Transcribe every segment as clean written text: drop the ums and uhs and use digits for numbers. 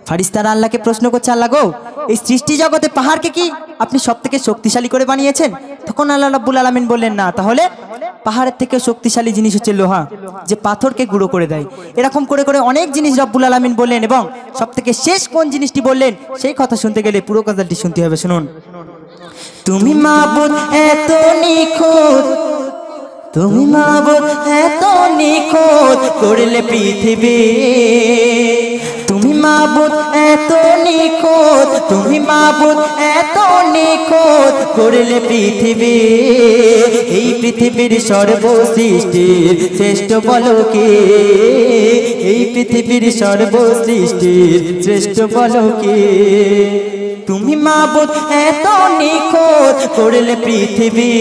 ফারিস্তারা আল্লাহকে প্রশ্ন করছে, আল্লাহ গো, এই সৃষ্টি জগতে পাহাড়কে কি আপনি সবথেকে শক্তিশালী করে বানিয়েছেন? তখন আল্লাহ রাব্বুল আলামিন বললেন, না, তাহলে পাহাড়ের থেকে শক্তিশালী জিনিস হচ্ছে লোহা, যে পাথরকে গুঁড়ো করে দেয়। এরকম করে করে অনেক জিনিস রব্বুল আলামিন বললেন, এবং সবথেকে শেষ কোন জিনিসটি বললেন সেই কথা শুনতে গেলে পুরো কথাটি শুনতে হবে। শুনুন, তুমি মাবুদ এত নিখুঁত, তুমি মাবুদ এত নিখুঁত করলে পৃথিবী, তুমি মাবুদ এত নিখুঁত, তুমি মাবুদ এত নিখুঁত করলে পৃথিবী, এই পৃথিবীর সর্বসৃষ্টির শ্রেষ্ঠ বলো কে, এই পৃথিবীর সর্বসৃষ্টির শ্রেষ্ঠ বলো কে, তুমি মাবুদ এত নিখুঁত করলে পৃথিবী,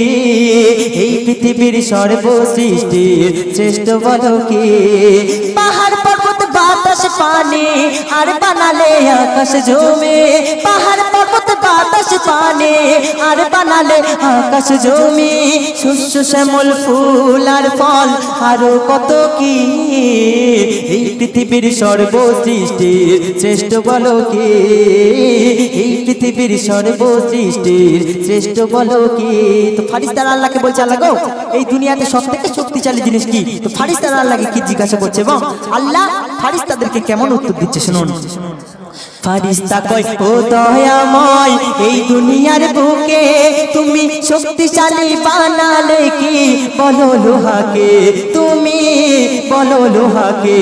এই পৃথিবীর সর্বসৃষ্টির শ্রেষ্ঠ বলো কে, পাহাড় পর্বত বাতাস পানি আর বানালে আকাশ জমে, পাহাড় পর্বত বাতাস পানি আর বানালে আকাশ জমি, শস্য শ্যামল ফুল আর ফল আরো কত কি, এই পৃথিবীর সর্বসৃষ্টির শ্রেষ্ঠ বলো কে, এই পৃথিবীর সর্বসৃষ্টির শ্রেষ্ঠ বলো কি। তো ফারিস্তারা আল্লাহকে বলছে, আল্লাহ গো, এই দুনিয়াতে সবথেকে শক্তিশালী জিনিস কি? তো ফারিস্তারা আল্লাহকে কি জিজ্ঞাসা করছে এবং আল্লাহ ফারিস্তাদেরকে কেমন উত্তর দিচ্ছে শুনুন। ফারিস্তা কয়, ও দয়াময়, এই দুনিয়ার বুকে তুমি শক্তিশালী বানালে কি বলো লোহাকে, তুমি বলো লোহাকে,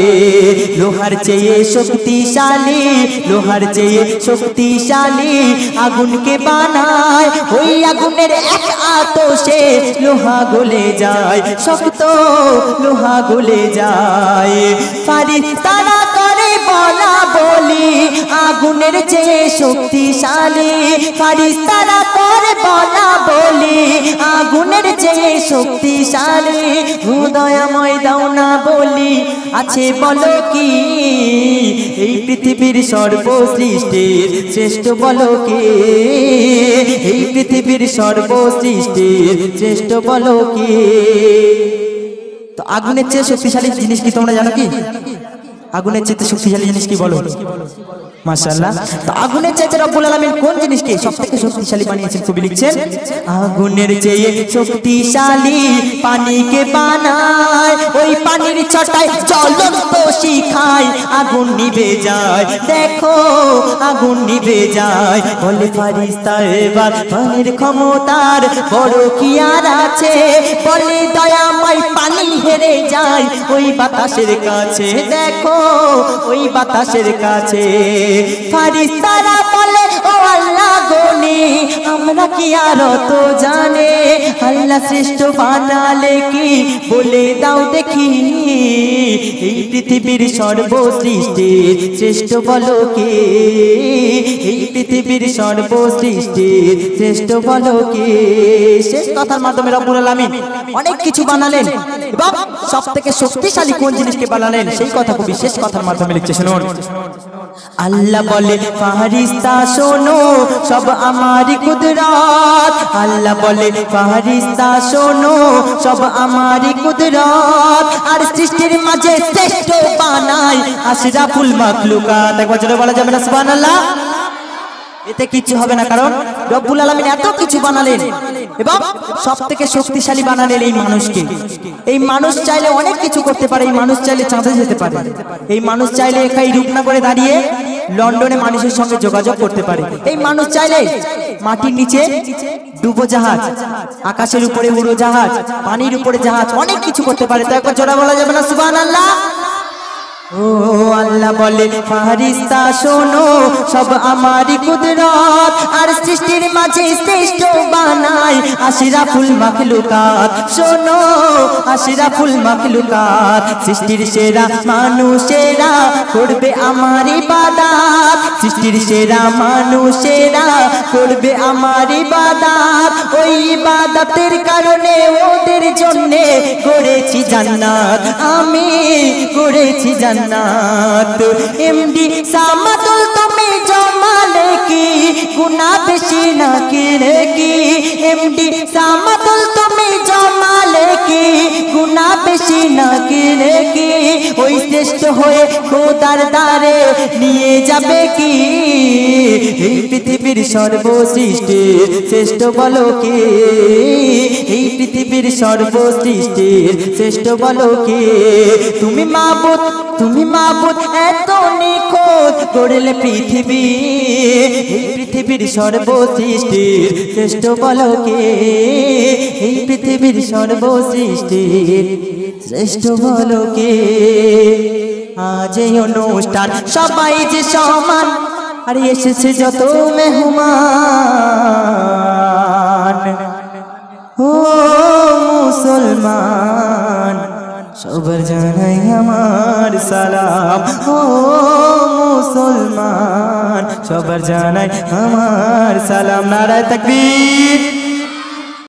লোহার চেয়ে শক্তিশালী, লোহার চেয়ে শক্তিশালী আগুনকে বানায়, ওই আগুনের এক আতশে লোহা গলে যায়, শক্ত লোহা গলে যায়, ফারিস্তারা করে বলা বলি আগুনের চেয়ে শক্তিশালী, ফারিস্তারা করে বলা বলি আগুনের চেয়ে শক্তিশালী, দয়াময় দাও না বলি আছে বলো কি, এই পৃথিবীর সর্বসৃষ্টির শ্রেষ্ঠ বলো কে, এই পৃথিবীর সর্বসৃষ্টির শ্রেষ্ঠ বলো কে। তো আগুনের চেয়ে শক্তিশালী জিনিস কি তোমরা জানো কি? আগুনের চেয়ে শক্তিশালী জিনিস কি বলো? মাশাআল্লাহ। তো আগুনের চেয়ে রব্বুল আলামিন কোন জিনিসকে সবথেকে শক্তিশালী বানিয়েছেন? কবি লিখছেন, আগুনের চেয়ে শক্তিশালী পানিকে বানায়, ওই পানির ছটায় জ্বলন্ত শিখায় আগুন নিভে যায়, দেখো আগুন নিভে যায়, বলে ফারিস্তা এবার পানির ক্ষমতার বড় কি আর আছে, বলে দয়াময় পানি হেরে যায় ওই বাতাসের কাছে, দেখো ওই বাতাসের কাছে, ফারিস্তারা বলে, ও আল্লাহ গনি আমরা কি আর তো জানে, আল্লাহ শ্রেষ্ঠ বানালে কি বলে দাও দেখি, এই পৃথিবীর সর্বসৃষ্টির শ্রেষ্ঠ বলো কে, এই পৃথিবীর সর্বসৃষ্টির শ্রেষ্ঠ বলো কে। শেষ কথার মাধ্যমে রব্বুল আলামিন অনেক কিছু বানালেন এবং সবথেকে শক্তিশালী কোন জিনিসকে বানালেন সেই কথা কবি শেষ কথার মাধ্যমে লিখছে শুনুন। আল্লাহ বলে, ফারিস্তা শোনো সব আমারই কুদরত, আল্লাহ বলে ফারিস্তা শোনো সব আমারই কুদরত, আর সৃষ্টির মাঝে শ্রেষ্ঠ বানাই আশরাফুল মাখলুকাত। একবার জোরে বলা যাবে না সুবহানাল্লাহ? এতে কিছু হবে না, কারণ রব্বুল আলামিন এত কিছু বানালেন এবং সবথেকে শক্তিশালী বানালেন এই মানুষকে। এই মানুষ চাইলে অনেক কিছু করতে পারে, এই মানুষ চাইলে চাঁদে যেতে পারে, এই মানুষ চাইলে একাই রূপনগরে দাঁড়িয়ে লন্ডনে মানুষের সঙ্গে যোগাযোগ করতে পারে, এই মানুষ চাইলে মাটির নিচে ডুবো জাহাজ, আকাশের উপরে উড়ো জাহাজ, পানির উপরে জাহাজ, অনেক কিছু করতে পারে। তো একবার জোরে বলা যাবে না সুবহানাল্লাহ? ও আল্লাহ বলে, ফারিস্তা শোনো সব আমারই কুদরত, আর সৃষ্টির মাঝে শ্রেষ্ঠ বানাই আশরাফুল মাখলুকাত, শোনো আশরাফুল মাখলুকাত, সৃষ্টির সেরা মানুষেরা করবে আমার ইবাদত, সৃষ্টির সেরা মানুষেরা করবে আমার ইবাদত, ওই ইবাদতের কারণে ওদের জন্য করেছি জান্নাত, আমি করেছি জান্নাত। এমডি সামাদ সামাতুল তুমি জমালে কি গুনাহ বেশি নাকি রে কি এমডি সামাতুল তুমি জমালে কি গুনাহ বেশি নাকি রে কি ওই শ্রেষ্ঠ হয়ে খোদার দ্বারে নিয়ে যাবে কি এই পৃথিবীর সর্বসৃষ্টির শ্রেষ্ঠ বলো কে এই পৃথিবীর সর্বসৃষ্টির শ্রেষ্ঠ বলো কে তুমি মাবুদ এত নিখুঁত গড়লে পৃথিবী এই পৃথিবীর সর্বসৃষ্টির শ্রেষ্ঠ বলো কে এই পৃথিবীর সর্বসৃষ্টির শ্রেষ্ঠ বলো কে আজ এই অনুষ্ঠান সবাই যে সমান আর এসেছে যত মেহমান ও মুসলমান সবার জানাই আমার সালাম ও মুসলমান সবার জানাই আমার সালাম নারায়ে তাকবীর।